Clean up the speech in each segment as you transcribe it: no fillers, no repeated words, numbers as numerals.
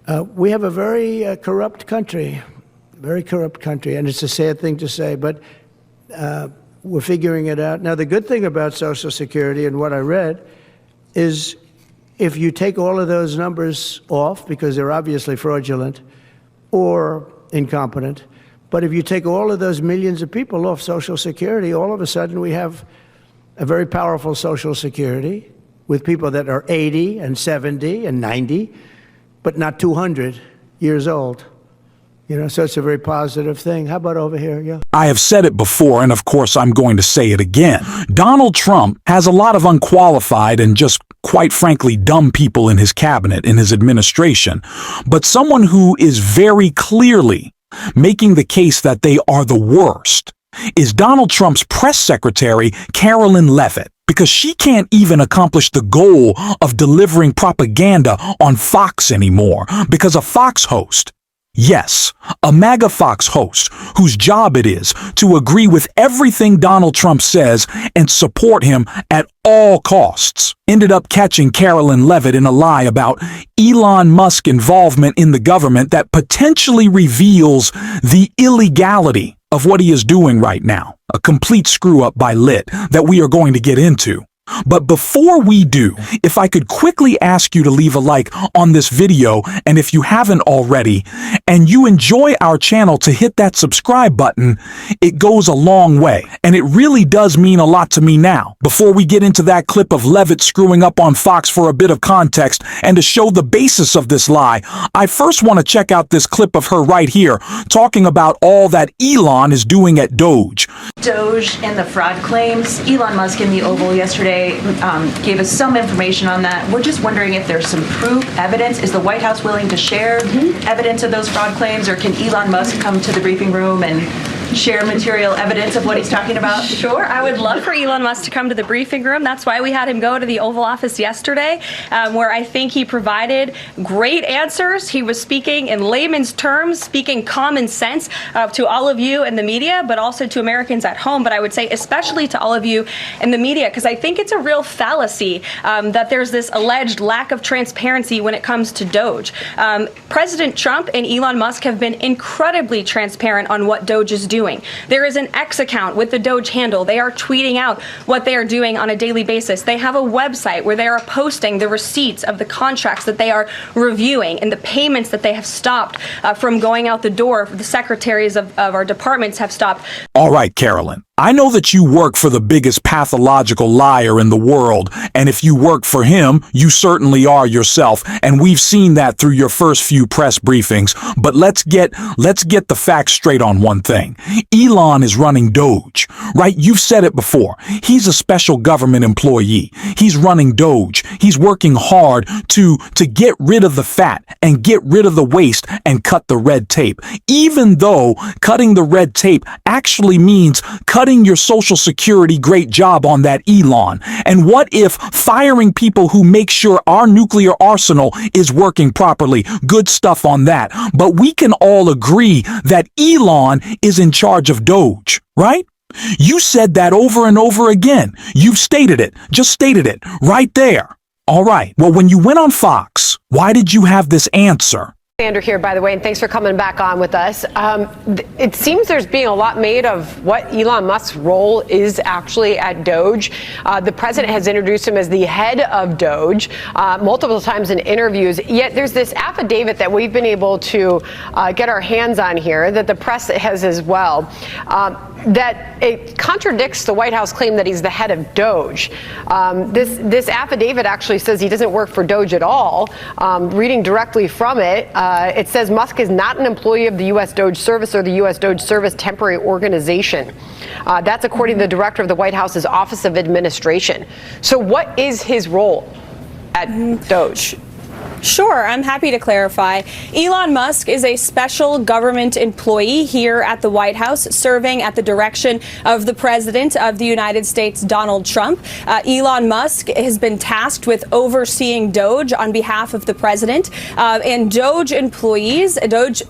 We have a very corrupt country, and it's a sad thing to say, but we're figuring it out. Now, the good thing about Social Security and what I read is if you take all of those numbers off, because they're obviously fraudulent or incompetent, but if you take all of those millions of people off Social Security, all of a sudden we have a very powerful Social Security with people that are 80 and 70 and 90, but not 200 years old. So it's a very positive thing. How about over here? Yeah. I have said it before, and of course I'm going to say it again. Donald Trump has a lot of unqualified and just, quite frankly, dumb people in his cabinet, in his administration. But someone who is very clearly making the case that they are the worst is Donald Trump's press secretary, Carolyn Leavitt, because she can't even accomplish the goal of delivering propaganda on Fox anymore because a Fox host, yes, a MAGA Fox host whose job it is to agree with everything Donald Trump says and support him at all costs, ended up catching Carolyn Leavitt in a lie about Elon Musk involvement in the government that potentially reveals the illegality of what he is doing right now. A complete screw-up by Lit that we are going to get into. But before we do, if I could quickly ask you to leave a like on this video, and if you haven't already, and you enjoy our channel, to hit that subscribe button. It goes a long way, and it really does mean a lot to me now. Before we get into that clip of Leavitt screwing up on Fox, for a bit of context and to show the basis of this lie, I first want to check out this clip of her right here, talking about all that Elon is doing at Doge. Doge and the fraud claims. Elon Musk in the Oval yesterday gave us some information on that. We're just wondering if there's some proof, evidence. Is the White House willing to share evidence of those fraud claims, or can Elon Musk come to the briefing room and share material evidence of what he's talking about? Sure. I would love for Elon Musk to come to the briefing room. That's why we had him go to the Oval Office yesterday, where I think he provided great answers. He was speaking in layman's terms, speaking common sense to all of you in the media, but also to Americans at home. But I would say especially to all of you in the media, because I think it's a real fallacy that there's this alleged lack of transparency when it comes to Doge. President Trump and Elon Musk have been incredibly transparent on what Doge is doing. There is an X account with the Doge handle. They are tweeting out what they are doing on a daily basis. They have a website where they are posting the receipts of the contracts that they are reviewing and the payments that they have stopped from going out the door. The secretaries of our departments have stopped. All right, Carolyn. I know that you work for the biggest pathological liar in the world, and if you work for him, you certainly are yourself, and we've seen that through your first few press briefings. But let's get the facts straight on one thing. Elon is running Doge, right? You've said it before. He's a special government employee. He's running Doge. He's working hard to get rid of the fat and get rid of the waste and cut the red tape, even though cutting the red tape actually means cutting your Social Security. Great job on that, Elon. And what if firing people who make sure our nuclear arsenal is working properly? Good stuff on that. But we can all agree that Elon is in charge of Doge, right? You said that over and over again. You've stated it. Just stated it right there. All right. Well, when you went on Fox, why did you have this answer? Andrew here, by the way, and thanks for coming back on with us. It seems there's being a lot made of what Elon Musk's role is actually at Doge. The president has introduced him as the head of Doge multiple times in interviews, yet there's this affidavit that we've been able to get our hands on here, that the press has as well, that it contradicts the White House claim that he's the head of Doge. This affidavit actually says he doesn't work for Doge at all. Reading directly from it, it says Musk is not an employee of the U.S. Doge Service or the U.S. Doge Service Temporary Organization. That's according to the director of the White House's Office of Administration. So what is his role at Doge? Sure, I'm happy to clarify. Elon Musk is a special government employee here at the White House, serving at the direction of the President of the United States, Donald Trump. Elon Musk has been tasked with overseeing Doge on behalf of the President. And Doge employees, Doge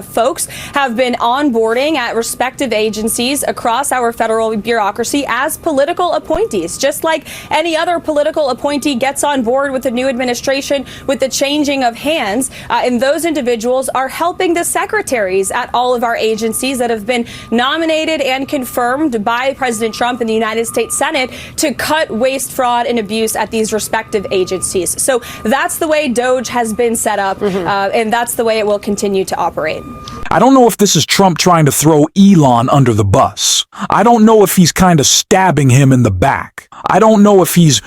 folks, have been onboarding at respective agencies across our federal bureaucracy as political appointees, just like any other political appointee gets on board with the new administration with the changing of hands, and those individuals are helping the secretaries at all of our agencies that have been nominated and confirmed by President Trump in the United States Senate to cut waste, fraud, and abuse at these respective agencies. So that's the way DOGE has been set up, and that's the way it will continue to operate. I don't know if this is Trump trying to throw Elon under the bus. I don't know if he's kind of stabbing him in the back. I don't know if he's,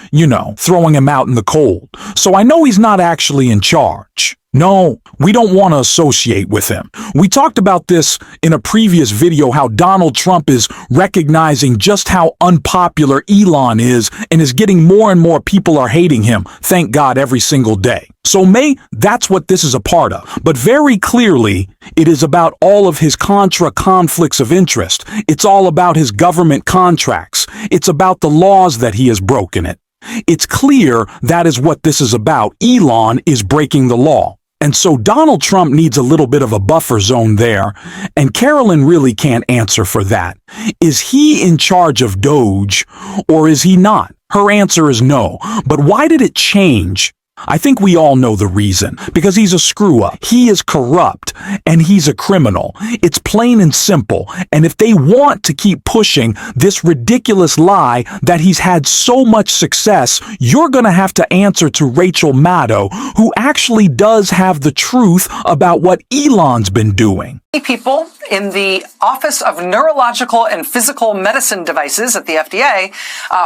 throwing him out in the cold. So I know he's not actually in charge. No, we don't want to associate with him. We talked about this in a previous video, how Donald Trump is recognizing just how unpopular Elon is and is getting more and more people are hating him, thank God, every single day. So that's what this is a part of. But very clearly, it is about all of his contra conflicts of interest. It's all about his government contracts. It's about the laws that he has broken it. It's clear that is what this is about. Elon is breaking the law. And so Donald Trump needs a little bit of a buffer zone there, and Carolyn really can't answer for that. Is he in charge of DOGE, or is he not? Her answer is no. But why did it change? I think we all know the reason. Because he's a screw-up. He is corrupt, and he's a criminal. It's plain and simple. And if they want to keep pushing this ridiculous lie that he's had so much success, you're going to have to answer to Rachel Maddow, who actually does have the truth about what Elon's been doing. People in the Office of Neurological and Physical Medicine Devices at the FDA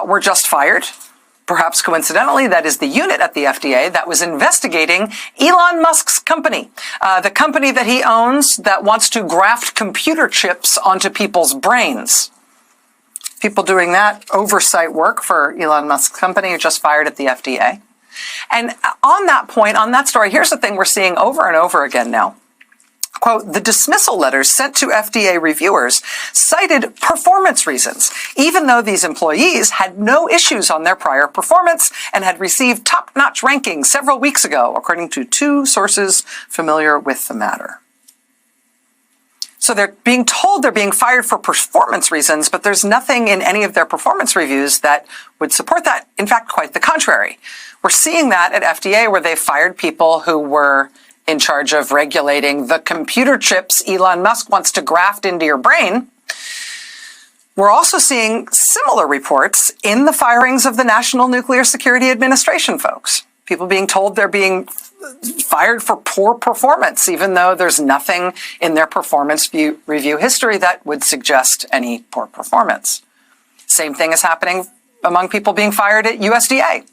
were just fired. Perhaps coincidentally, that is the unit at the FDA that was investigating Elon Musk's company, the company that he owns that wants to graft computer chips onto people's brains. People doing that oversight work for Elon Musk's company are just fired at the FDA. And on that point, on that story, here's the thing we're seeing over and over again now. Quote, the dismissal letters sent to FDA reviewers cited performance reasons, even though these employees had no issues on their prior performance and had received top-notch rankings several weeks ago, according to two sources familiar with the matter. So they're being told they're being fired for performance reasons, but there's nothing in any of their performance reviews that would support that. In fact, quite the contrary. We're seeing that at FDA where they fired people who were in charge of regulating the computer chips Elon Musk wants to graft into your brain. We're also seeing similar reports in the firings of the National Nuclear Security Administration folks. People being told they're being fired for poor performance, even though there's nothing in their performance review history that would suggest any poor performance. Same thing is happening among people being fired at USDA.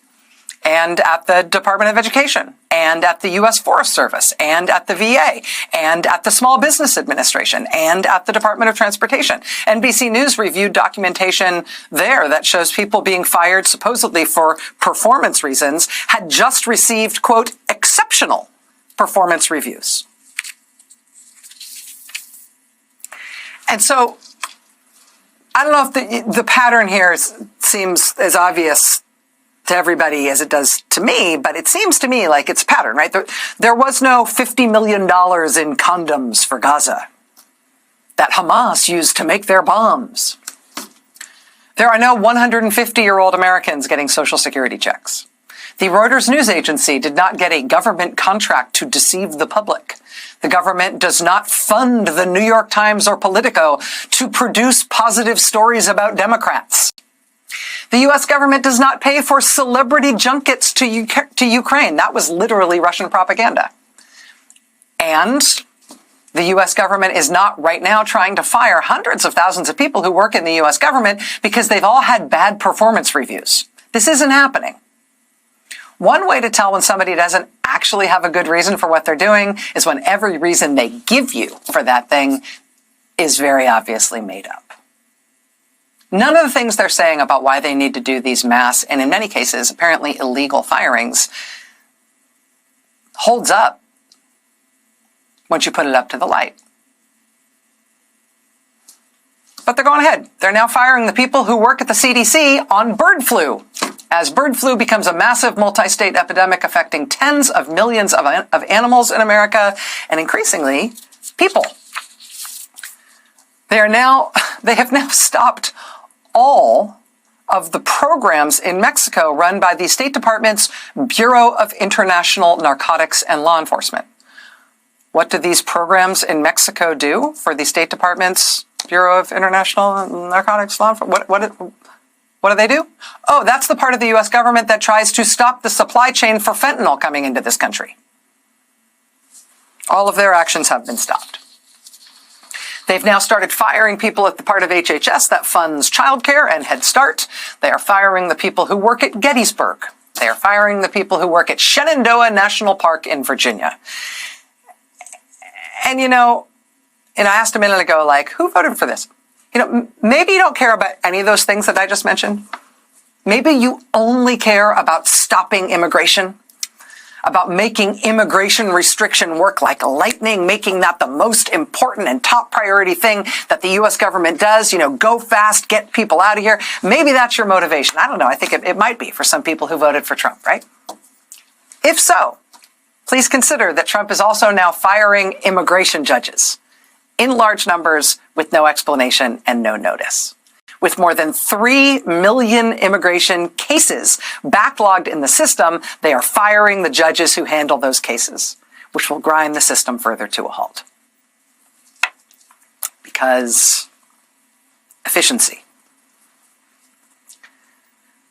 And at the Department of Education, and at the U.S. Forest Service, and at the VA, and at the Small Business Administration, and at the Department of Transportation. NBC News reviewed documentation there that shows people being fired supposedly for performance reasons had just received, quote, exceptional performance reviews. And so, I don't know if the pattern here seems as obvious to everybody as it does to me, but it seems to me like it's a pattern, right? There was no $50 million in condoms for Gaza that Hamas used to make their bombs. There are no 150-year-old Americans getting Social Security checks. The Reuters news agency did not get a government contract to deceive the public. The government does not fund the New York Times or Politico to produce positive stories about Democrats. The U.S. government does not pay for celebrity junkets to Ukraine. That was literally Russian propaganda. And the U.S. government is not right now trying to fire hundreds of thousands of people who work in the U.S. government because they've all had bad performance reviews. This isn't happening. One way to tell when somebody doesn't actually have a good reason for what they're doing is when every reason they give you for that thing is very obviously made up. None of the things they're saying about why they need to do these mass, and in many cases, apparently illegal firings, holds up once you put it up to the light. But they're going ahead. They're now firing the people who work at the CDC on bird flu, as bird flu becomes a massive multi-state epidemic affecting tens of millions of animals in America, and increasingly, people. They have now stopped all of the programs in Mexico run by the State Department's Bureau of International Narcotics and Law Enforcement. What do these programs in Mexico do for the State Department's Bureau of International Narcotics Law Enforcement? What do they do? Oh, that's the part of the U.S. government that tries to stop the supply chain for fentanyl coming into this country. All of their actions have been stopped. They've now started firing people at the part of HHS that funds childcare and Head Start. They are firing the people who work at Gettysburg. They are firing the people who work at Shenandoah National Park in Virginia. And I asked a minute ago, like, who voted for this? Maybe you don't care about any of those things that I just mentioned. Maybe you only care about stopping immigration, about making immigration restriction work like lightning, making that the most important and top priority thing that the U.S. government does. Go fast, get people out of here. Maybe that's your motivation. I don't know. I think it might be for some people who voted for Trump, right? If so, please consider that Trump is also now firing immigration judges in large numbers with no explanation and no notice. With more than 3 million immigration cases backlogged in the system, they are firing the judges who handle those cases, which will grind the system further to a halt. Because efficiency.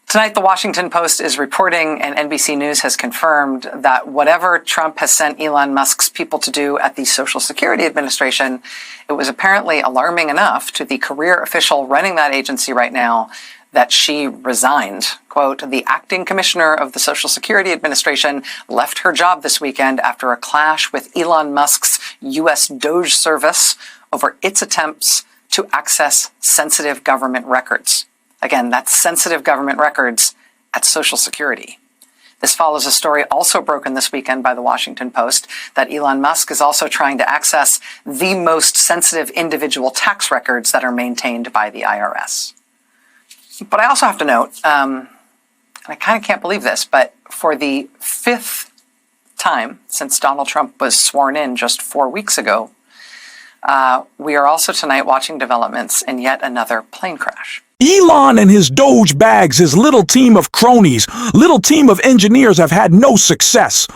Tonight, the Washington Post is reporting, and NBC News has confirmed, that whatever Trump has sent Elon Musk's people to do at the Social Security Administration, it was apparently alarming enough to the career official running that agency right now that she resigned. Quote, the acting commissioner of the Social Security Administration left her job this weekend after a clash with Elon Musk's U.S. Doge service over its attempts to access sensitive government records. Again, that's sensitive government records at Social Security. This follows a story also broken this weekend by the Washington Post that Elon Musk is also trying to access the most sensitive individual tax records that are maintained by the IRS. But I also have to note, and I kind of can't believe this, but for the 5th time since Donald Trump was sworn in just 4 weeks ago, we are also tonight watching developments in yet another plane crash. Elon and his Doge bags, his little team of cronies, little team of engineers have had no success.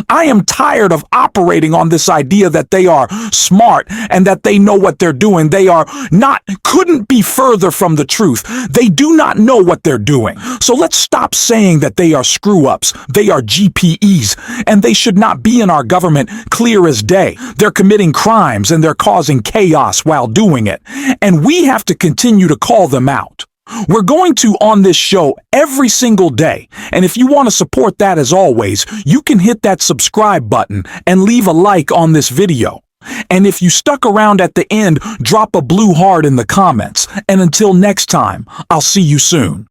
I am tired of operating on this idea that they are smart and that they know what they're doing. They are not, couldn't be further from the truth. They do not know what they're doing. So let's stop saying that they are screw-ups. They are GPEs, and they should not be in our government clear as day. They're committing crimes and they're causing chaos while doing it. And we have to continue to call them out. We're going to on this show every single day, and if you want to support that as always, you can hit that subscribe button and leave a like on this video. And if you stuck around at the end, drop a blue heart in the comments. And until next time, I'll see you soon.